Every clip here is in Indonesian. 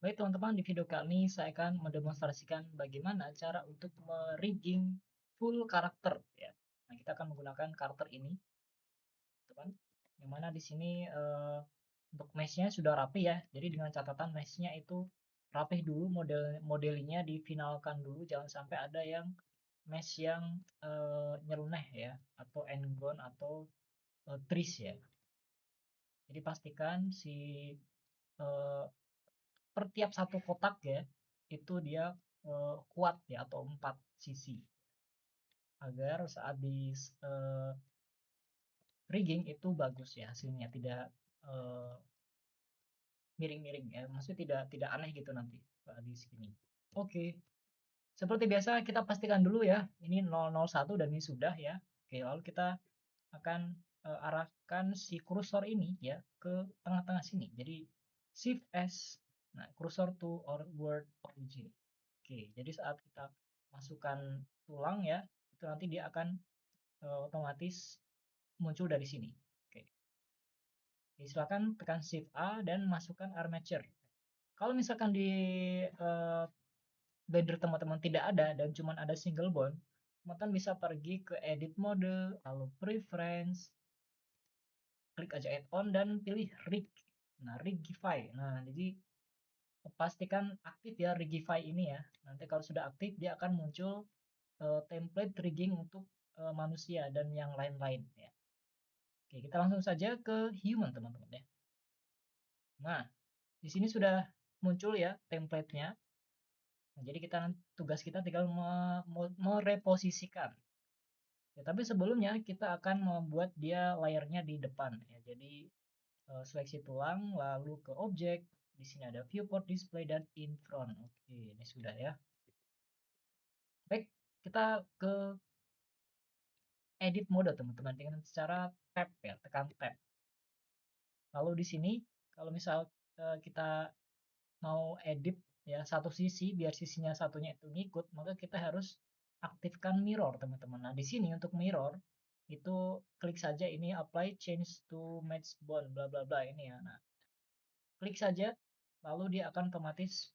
Baik teman-teman, di video kali ini saya akan mendemonstrasikan bagaimana cara untuk rigging full karakter ya. Nah, kita akan menggunakan karakter ini, teman. Yang mana di sini untuk mesh-nya sudah rapi ya. Jadi dengan catatan mesh-nya itu rapih dulu, modelnya difinalkan dulu, jangan sampai ada yang mesh yang nyeleneh ya, atau endgone atau trees ya. Jadi pastikan si eh, per tiap satu kotak ya itu dia kuat ya atau 4 sisi agar saat di rigging itu bagus ya hasilnya tidak miring-miring ya, maksudnya tidak aneh gitu nanti di sini. Oke, seperti biasa kita pastikan dulu ya ini 001 dan ini sudah ya. Oke, lalu kita akan arahkan si kursor ini ya ke tengah-tengah sini, jadi shift S, nah kursor to or word origin. Oke, jadi saat kita masukkan tulang ya, itu nanti dia akan otomatis muncul dari sini. Oke, jadi silakan tekan shift A dan masukkan armature. Kalau misalkan di uh, Blender teman-teman tidak ada dan cuma ada single bond, teman-teman bisa pergi ke edit mode, lalu preference, klik aja add-on dan pilih rig. Nah, rigify. Nah, jadi pastikan aktif ya rigify ini ya. Nanti kalau sudah aktif dia akan muncul template rigging untuk manusia dan yang lain-lain ya. Oke, kita langsung saja ke human teman-teman ya. Nah, di sini sudah muncul ya template-nya. Nah, jadi tugas kita tinggal mereposisikan. Ya, tapi sebelumnya kita akan membuat dia layarnya di depan ya. Jadi seleksi tulang, lalu ke objek. Di sini ada viewport display dan in front. Oke, ini sudah ya. Baik, kita ke edit mode teman-teman dengan cara tab ya, tekan tab. Lalu di sini kalau misal kita mau edit ya satu sisi biar sisinya satunya itu ngikut, maka kita harus aktifkan mirror teman-teman. Nah, di sini untuk mirror itu klik saja ini apply change to match bond bla bla bla ini ya. Nah, klik saja lalu dia akan otomatis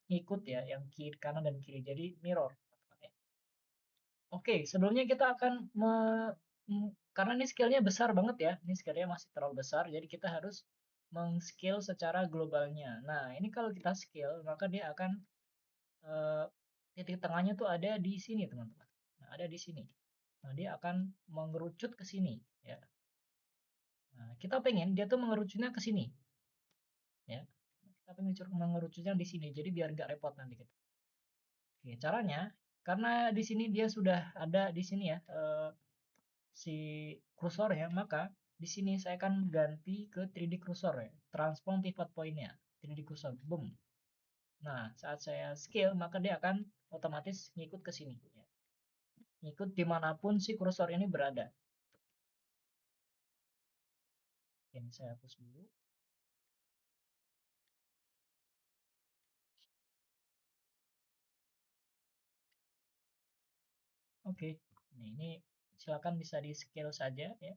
ngikut ya yang kiri kanan dan kiri. Jadi mirror. Oke, sebelumnya kita akan karena ini scale-nya besar banget ya. Ini scale-nya masih terlalu besar, jadi kita harus meng-scale secara globalnya. Nah, ini kalau kita scale, maka dia akan titik tengahnya tuh ada di sini, teman-teman. Nah, ada di sini. Nah, dia akan mengerucut ke sini, ya. Nah, kita pengen dia tuh mengerucutnya ke sini, ya. Kita pengen mengerucutnya di sini, jadi biar nggak repot nanti kita. Oke, caranya, karena di sini dia sudah ada di sini ya, si kursor ya, maka di sini saya akan ganti ke 3D cursor ya, transform pivot point-nya, 3D cursor, boom. Nah, saat saya scale, maka dia akan otomatis ngikut ke sini ya. Ngikut dimanapun si kursor ini berada. Ini saya hapus dulu. Oke, nah, ini silakan bisa di scale saja ya.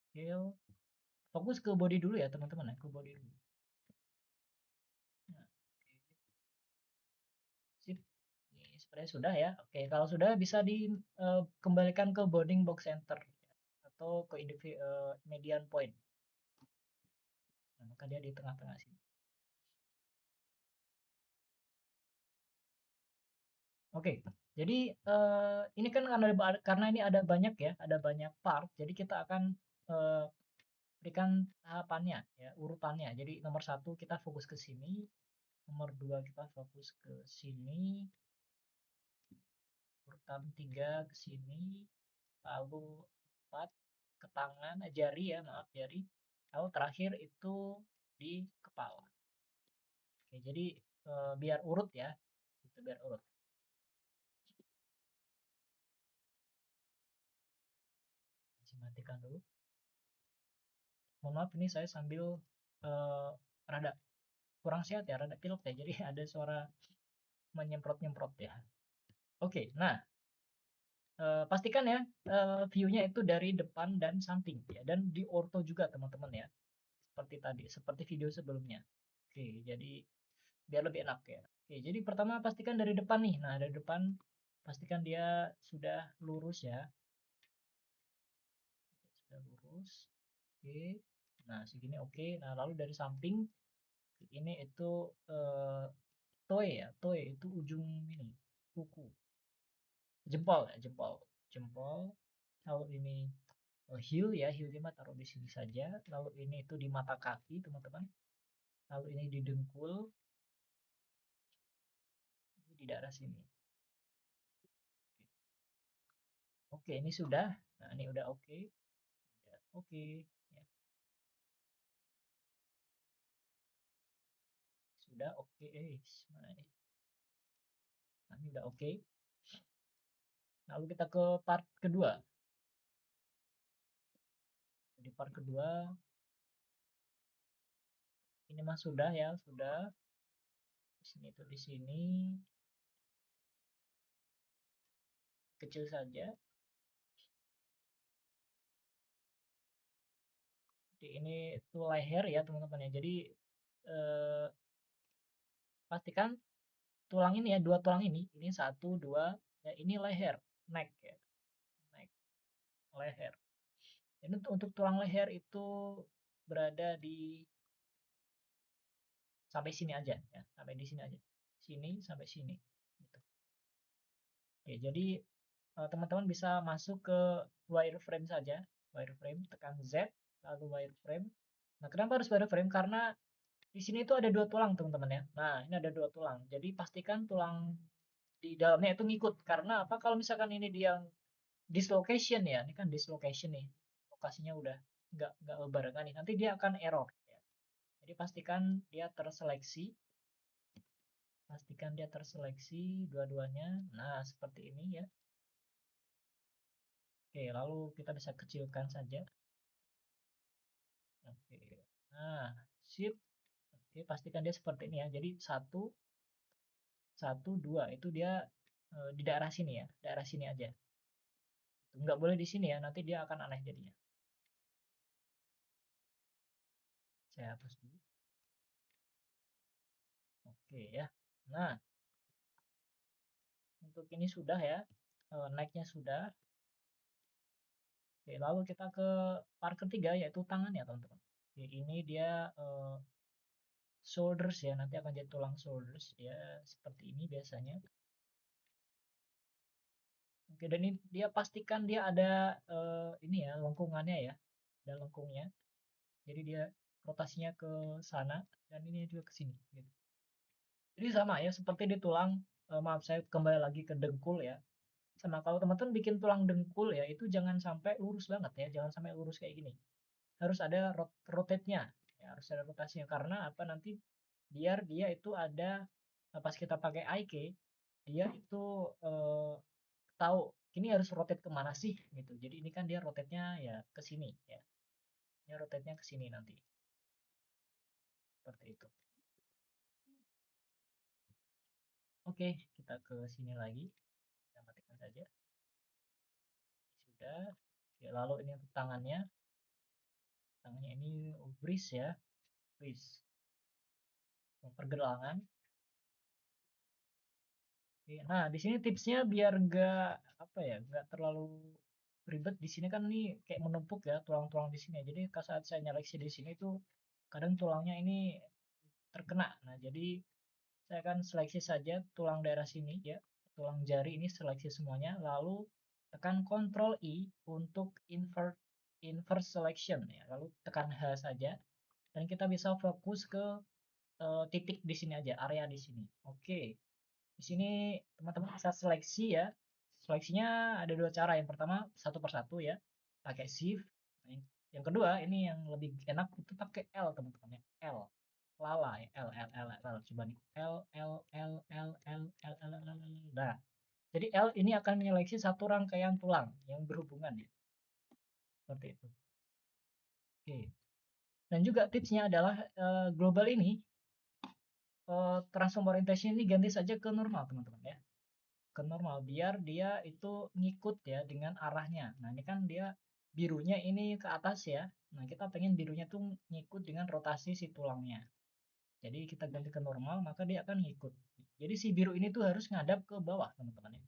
Scale, fokus ke body dulu ya teman-teman ya, ke body dulu. Nah, sip. Ini sebenarnya sudah ya. Oke, kalau sudah bisa dikembalikan ke bounding box center ya, atau ke median point. Nah, maka dia di tengah-tengah sini. Oke, jadi ini kan karena ini ada banyak ya, ada banyak part, jadi kita akan eh, berikan tahapannya ya, urutannya. Jadi nomor satu kita fokus ke sini, nomor dua kita fokus ke sini, urutan tiga ke sini, lalu empat ke tangan, jari ya, maaf jari, lalu terakhir itu di kepala. Oke, jadi biar urut ya, itu biar urut. Saya matikan dulu. Mohon maaf ini saya sambil uh, rada kurang sehat ya, rada pilek ya, jadi ada suara menyemprot-nyemprot ya. Oke, nah pastikan ya view-nya itu dari depan dan samping ya, dan di ortho juga teman-teman ya, seperti tadi, seperti video sebelumnya. Oke, jadi biar lebih enak ya. Oke, jadi pertama pastikan dari depan nih. Nah, dari depan pastikan dia sudah lurus ya. Sudah lurus. Oke. Nah, segini oke. Nah, lalu dari samping ini itu eh, toe ya. Toe itu ujung ini kuku. Jempol ya, jempol. Jempol. Lalu ini heel ya, heelnya mah taruh di sini saja. Lalu ini itu di mata kaki, teman-teman. Lalu ini di dengkul, ini di daerah sini. Oke, ini sudah. Nah, ini udah oke. Ya, oke. Ya, sudah oke. Mana ini? Nah, ini udah oke. Lalu kita ke part kedua. Di part kedua, ini mah sudah ya, sudah. Di sini itu di sini kecil saja. Jadi ini tuh leher ya, teman-teman ya. Jadi eh, pastikan tulang ini ya, dua tulang ini satu, dua, ya ini leher, neck ya, neck, leher. Ini untuk tulang leher itu berada di sampai sini aja ya, sampai di sini aja, sini sampai sini gitu. Oke, jadi teman-teman bisa masuk ke wireframe saja, wireframe, tekan Z lalu wireframe. Nah, kenapa harus wireframe? Karena di sini itu ada dua tulang, teman-teman ya. Nah, ini ada dua tulang, jadi pastikan tulang di dalamnya itu ngikut. Karena apa, kalau misalkan ini dia dislocation ya, ini kan dislocation nih, lokasinya udah nggak berbarengan nih, nanti dia akan error ya. Jadi pastikan dia terseleksi dua-duanya. Nah, seperti ini ya. Oke, lalu kita bisa kecilkan saja. Oke, nah, sip. Oke, pastikan dia seperti ini ya. Jadi satu, satu, dua itu dia di daerah sini ya, daerah sini aja. Nggak boleh di sini ya, nanti dia akan aneh jadinya. Saya hapus dulu. Oke ya. Nah, untuk ini sudah ya, naiknya sudah. Oke, lalu kita ke part ketiga yaitu tangan ya, teman-teman. Oke, ini dia shoulders ya, nanti akan jadi tulang shoulders ya, seperti ini biasanya. Oke, dan ini dia pastikan dia ada ini ya, lengkungannya ya, ada lengkungnya. Jadi dia rotasinya ke sana dan ini juga ke sini gitu. Jadi sama ya, seperti di tulang, maaf saya kembali lagi ke dengkul ya. Sama, kalau teman-teman bikin tulang dengkul ya, itu jangan sampai lurus banget ya, jangan sampai lurus kayak gini. Harus ada rotate-nya, ya, harus ada rotasinya. Karena apa, nanti biar dia itu ada, pas kita pakai IK, dia itu tahu ini harus rotate kemana sih gitu. Jadi ini kan dia rotate-nya ya ke sini ya. Ini rotate-nya ke sini nanti. Seperti itu. Oke, kita ke sini lagi. Kita matikan saja. Sudah. Ya, lalu ini untuk tangannya. Tangannya ini wrist ya. Wrist. Pergelangan. Oke, nah, di sini tipsnya biar nggak apa ya, nggak terlalu ribet. Di sini kan nih kayak menumpuk ya tulang-tulang di sini. Jadi saat saya nyeleksi di sini tuh kadang tulangnya ini terkena. Nah, jadi saya akan seleksi saja tulang daerah sini ya. Tulang jari ini seleksi semuanya, lalu tekan Ctrl I untuk invert selection ya. Lalu tekan H saja dan kita bisa fokus ke titik di sini aja, area di sini. Oke. Di sini teman-teman bisa seleksi ya. Seleksinya ada dua cara. Yang pertama satu persatu ya, pakai shift. Nah, yang kedua ini yang lebih enak itu pakai L, teman-teman ya. L. Lala ya. L. Coba nih. L. Nah, jadi L ini akan menyeleksi satu rangkaian tulang yang berhubungan ya. Seperti itu. Oke. Dan juga tipsnya adalah global ini transform orientation ini ganti saja ke normal, teman-teman ya. Ke normal biar dia itu ngikut ya dengan arahnya. Nah, ini kan dia birunya ini ke atas ya. Nah, kita pengen birunya tuh ngikut dengan rotasi si tulangnya. Jadi kita ganti ke normal, maka dia akan ngikut. Jadi si biru ini tuh harus ngadap ke bawah, teman-teman ya.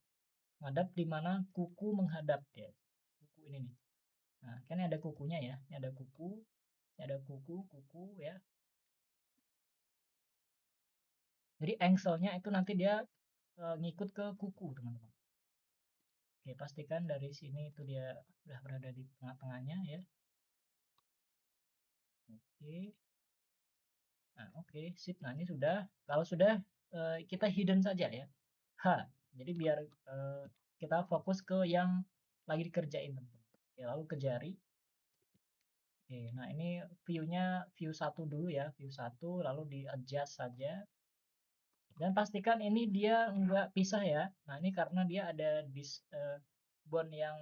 Ngadap di mana kuku menghadap ya. Kuku ini nih. Nah, kan ini ada kukunya ya. Ini ada kuku, ini ada kuku, kuku ya. Jadi angle-nya itu nanti dia ngikut ke kuku, teman-teman. Oke, pastikan dari sini itu dia udah berada di tengah-tengahnya ya. Oke. Nah, oke, sip. Nah, ini sudah. Kalau sudah, kita hidden saja ya. H. Jadi biar kita fokus ke yang lagi dikerjain, teman-teman. Oke, lalu ke jari. Oke, nah ini view-nya view satu dulu ya, view satu, lalu di adjust saja. Dan pastikan ini dia nggak pisah ya. Nah, ini karena dia ada bond yang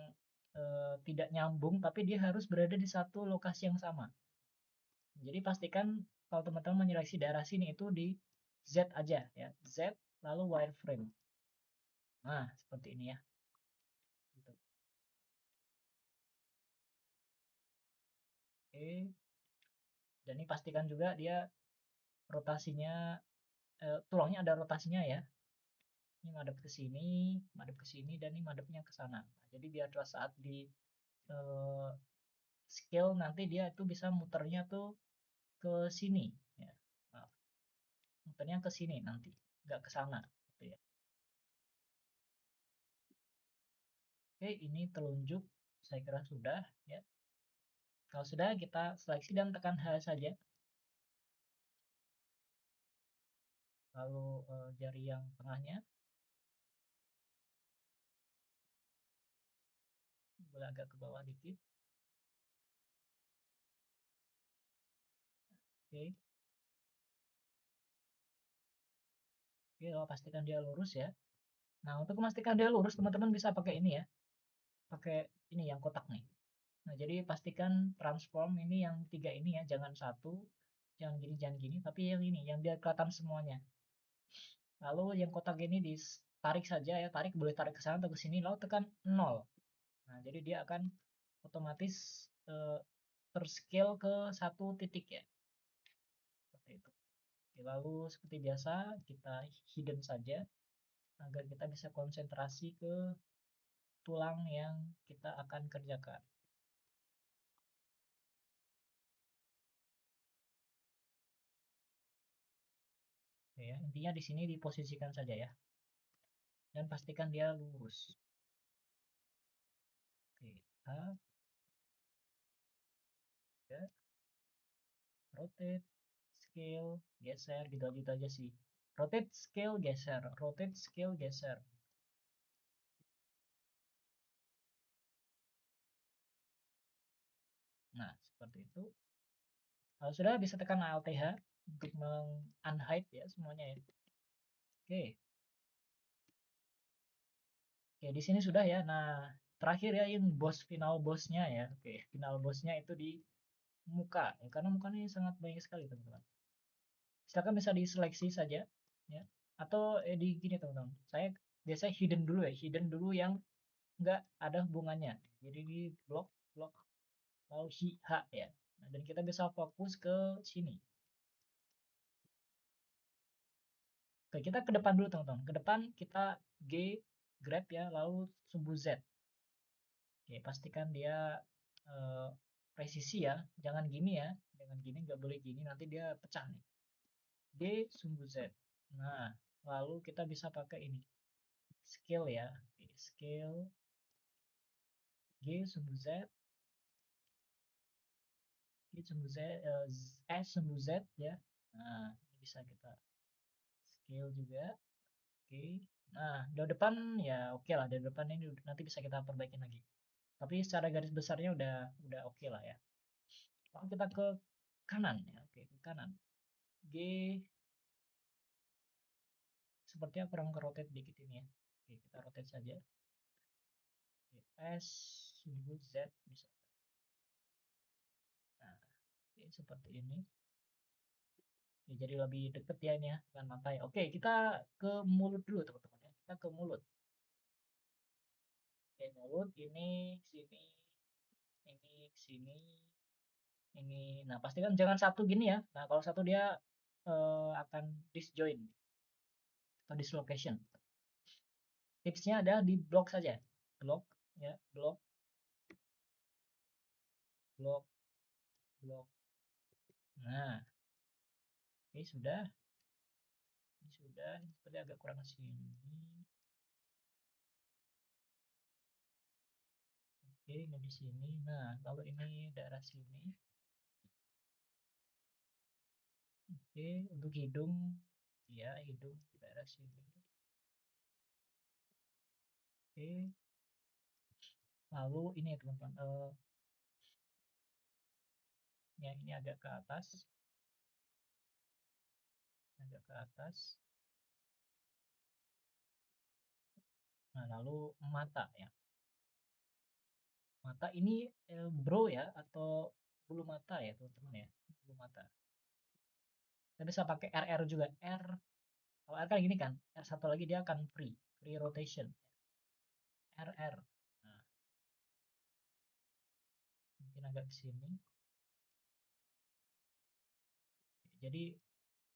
tidak nyambung, tapi dia harus berada di satu lokasi yang sama. Jadi pastikan kalau teman-teman menyeleksi daerah sini itu di Z aja ya. Z lalu wireframe. Nah, seperti ini ya. Gitu. Oke. Dan ini pastikan juga dia rotasinya tulangnya ada rotasinya ya. Ini madep ke sini dan ini madepnya ke sana. Nah, jadi biar pada saat di eh, scale nanti dia itu bisa muternya tuh ke sini ya. Maaf, muternya ke sini nanti, nggak ke sana gitu ya. Oke, ini telunjuk saya kira sudah ya. Kalau sudah kita seleksi dan tekan H saja. Lalu jari yang tengahnya boleh agak ke bawah dikit. Oke. Oke, kalau pastikan dia lurus ya. Nah, untuk memastikan dia lurus, teman-teman bisa pakai ini ya. Pakai ini yang kotak nih. Nah, jadi pastikan transform ini yang tiga ini ya, jangan satu, jangan gini, tapi yang ini, yang biar kelihatan semuanya. Lalu yang kotak ini ditarik saja ya, boleh tarik ke sana atau ke sini, lalu tekan 0. Nah, jadi dia akan otomatis terscale ke satu titik ya. Seperti itu. Lalu seperti biasa, kita hidden saja, agar kita bisa konsentrasi ke tulang yang kita akan kerjakan. Oke ya, intinya di sini diposisikan saja ya. Dan pastikan dia lurus. Oke, A, ya, rotate, scale, geser, gitu aja sih. Rotate, scale, geser, rotate, scale, geser. Nah, seperti itu. Kalau sudah bisa tekan Alt H untuk unhide ya semuanya ya. Oke. Oke, di sini sudah ya. Nah, terakhir ya yang final bossnya ya. Oke, final bossnya itu di muka ya, karena muka ini sangat banyak sekali teman-teman. Silakan bisa diseleksi saja ya. Atau di gini teman-teman. Saya biasanya hidden dulu ya, hidden dulu yang nggak ada hubungannya. Jadi di blok blok lalu H ya. Nah, dan kita bisa fokus ke sini. Oke, kita ke depan dulu teman-teman. Ke depan kita G grab ya, lalu sumbu Z. Oke, pastikan dia eh, presisi ya, jangan gini ya, jangan gini, nggak boleh gini, nanti dia pecah nih. D sumbu Z. Nah, lalu kita bisa pakai ini, scale ya. Oke, scale G sumbu Z, G sumbu Z, S sumbu Z ya. Nah, ini bisa kita scale juga. Oke. Nah, dari depan ya oke lah, dari depan ini nanti bisa kita perbaiki lagi. Tapi secara garis besarnya udah oke lah ya. Lalu kita ke kanan ya. Oke, ke kanan. G sepertinya kurang ke rotate dikit ini ya. Oke, kita rotate saja. Oke, S sumbu Z bisa. Nah, oke, seperti ini. Oke, jadi lebih deket ya ini ya dengan mata ya. Oke, kita ke mulut dulu teman-teman ya. Kita ke mulut. Oke, mulut ini sini sini ini. Nah, pastikan jangan satu gini ya. Nah, kalau satu dia akan disjoin atau dislocation. Tipsnya ada di blok saja. Blok ya, blok, blok, blok. Nah, ini sudah. Ini sudah, seperti agak kurang sini. Oke, ini di sini. Nah, kalau ini daerah sini. Oke, untuk hidung, ya hidung daerah sini. Oke, lalu ini ya teman-teman. Ya ini agak ke atas, agak ke atas. Nah, lalu mata ya. Mata ini bro ya atau bulu mata ya teman-teman ya. Bulu mata. Kita bisa pakai RR juga. R. Kalau R kan gini kan. R satu lagi dia akan free, free rotation. RR. Nah, mungkin agak ke sini. Jadi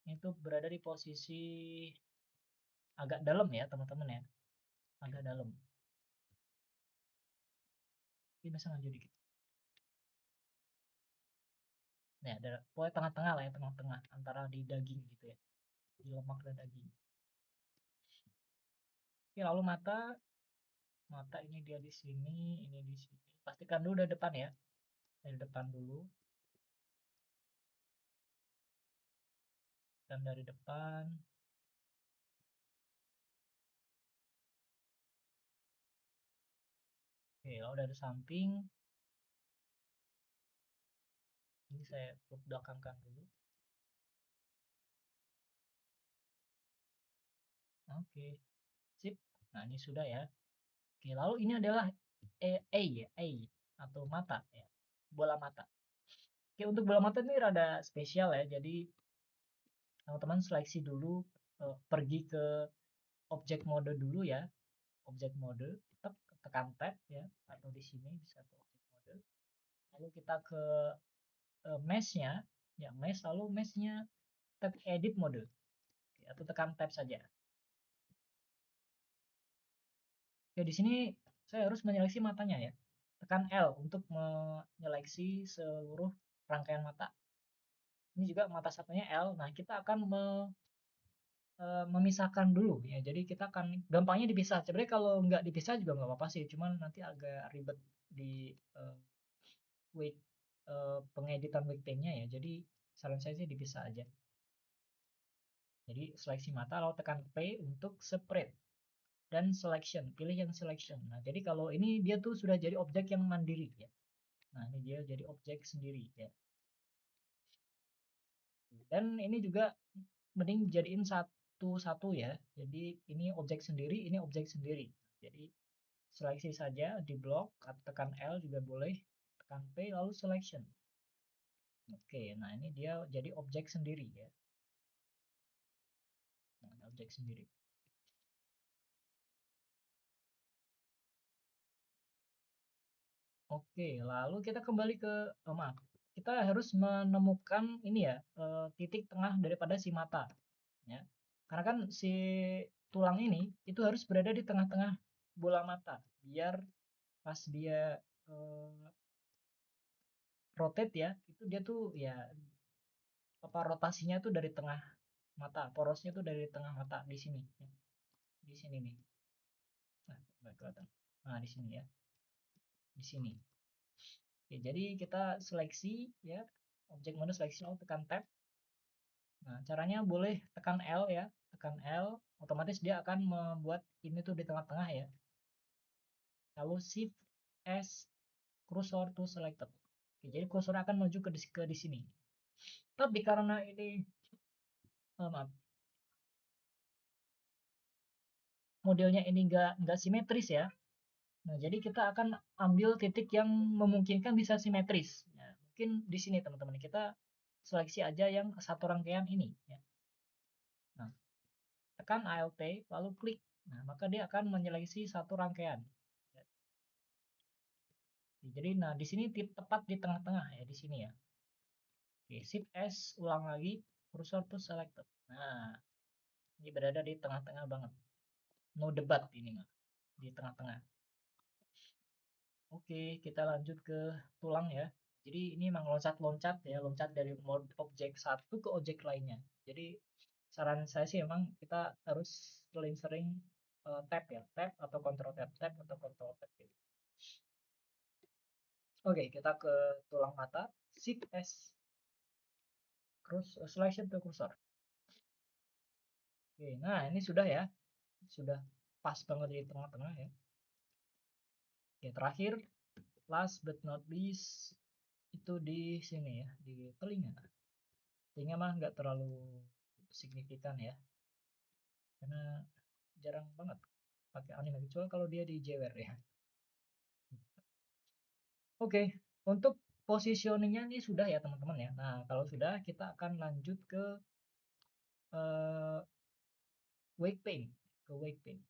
itu berada di posisi agak dalam ya teman-teman ya. Agak dalam. Ini bisa maju dikit. Nah, ada pokoknya tengah-tengah lah ya, tengah-tengah antara di daging gitu ya. Di lemak dan daging. Oke, lalu mata. Mata ini dia di sini, ini di sini. Pastikan dulu dari depan ya. Dari depan dulu. Dan dari depan. Oke, lalu dari samping. Ini saya belakangkan dulu. Oke, sip. Nah, ini sudah ya. Oke, lalu ini adalah ya, atau mata ya. Bola mata. Oke, untuk bola mata ini rada spesial ya. Jadi teman-teman seleksi dulu, pergi ke objek mode dulu ya. Objek mode, tekan tab ya, atau di sini bisa ke objek mode. Lalu kita ke mesh-nya, ya mesh, lalu mesh-nya tab edit mode. Oke, atau tekan tab saja. Oke, di sini saya harus menyeleksi matanya ya. Tekan L untuk menyeleksi seluruh rangkaian mata. Ini juga mata satunya L. Nah, kita akan memisahkan dulu ya. Jadi kita akan gampangnya dipisah. Sebenarnya kalau nggak dipisah juga nggak apa-apa sih. Cuman nanti agak ribet di week pengeditan weekday-nya ya. Jadi saran saya sih dipisah aja. Jadi seleksi mata lalu tekan P untuk spread dan selection. Pilih yang selection. Nah, jadi kalau ini dia tuh sudah jadi objek yang mandiri ya. Nah, ini dia jadi objek sendiri ya. Dan ini juga mending jadiin satu-satu ya. Jadi ini objek sendiri, ini objek sendiri. Jadi seleksi saja di blok, tekan L juga boleh, tekan P lalu selection. Oke, nah ini dia jadi objek sendiri ya. Nah, objek sendiri. Oke, lalu kita kembali ke, maaf, kita harus menemukan ini ya, titik tengah daripada si mata, ya. Karena kan si tulang ini itu harus berada di tengah-tengah bola mata, biar pas dia rotate ya, itu dia tuh ya apa rotasinya tuh dari tengah mata, porosnya tuh dari tengah mata di sini, ya. Di sini nih. Nah, nggak kelihatan. Nah, di sini ya, di sini. Oke, jadi kita seleksi ya, objek mode seleksi lalu tekan tab. Nah, caranya boleh tekan L ya, tekan L, otomatis dia akan membuat ini tuh di tengah-tengah ya. Lalu Shift S cursor to selected. Oke, jadi kursor akan menuju ke di sini. Tapi karena ini maaf, modelnya ini nggak simetris ya. Nah, jadi kita akan ambil titik yang memungkinkan bisa simetris. Ya, mungkin di sini teman-teman kita seleksi aja yang satu rangkaian ini. Ya. Nah, tekan Alt lalu klik. Nah, maka dia akan menyeleksi satu rangkaian. Jadi nah di sini tepat di tengah-tengah ya di sini ya. Oke, Shift S ulang lagi, cursor to selected. Nah, ini berada di tengah-tengah banget. No debat ini mah, di tengah-tengah. Oke, kita lanjut ke tulang ya. Jadi ini memang loncat-loncat ya, loncat dari mode objek satu ke objek lainnya. Jadi saran saya sih emang kita harus sering-sering tab ya, tab atau control tab, tab atau control tab gitu. Oke, kita ke tulang mata, Shift S, selection to cursor. Oke, nah ini sudah ya, sudah pas banget di tengah-tengah ya. Oke, terakhir, last but not least, itu di sini ya, di telinga. Telinga mah nggak terlalu signifikan ya, karena jarang banget pakai anime kecuali kalau dia di jewer ya. Oke, untuk positioningnya ini sudah ya teman-teman ya. Nah, kalau sudah kita akan lanjut ke wake paint, ke wake paint.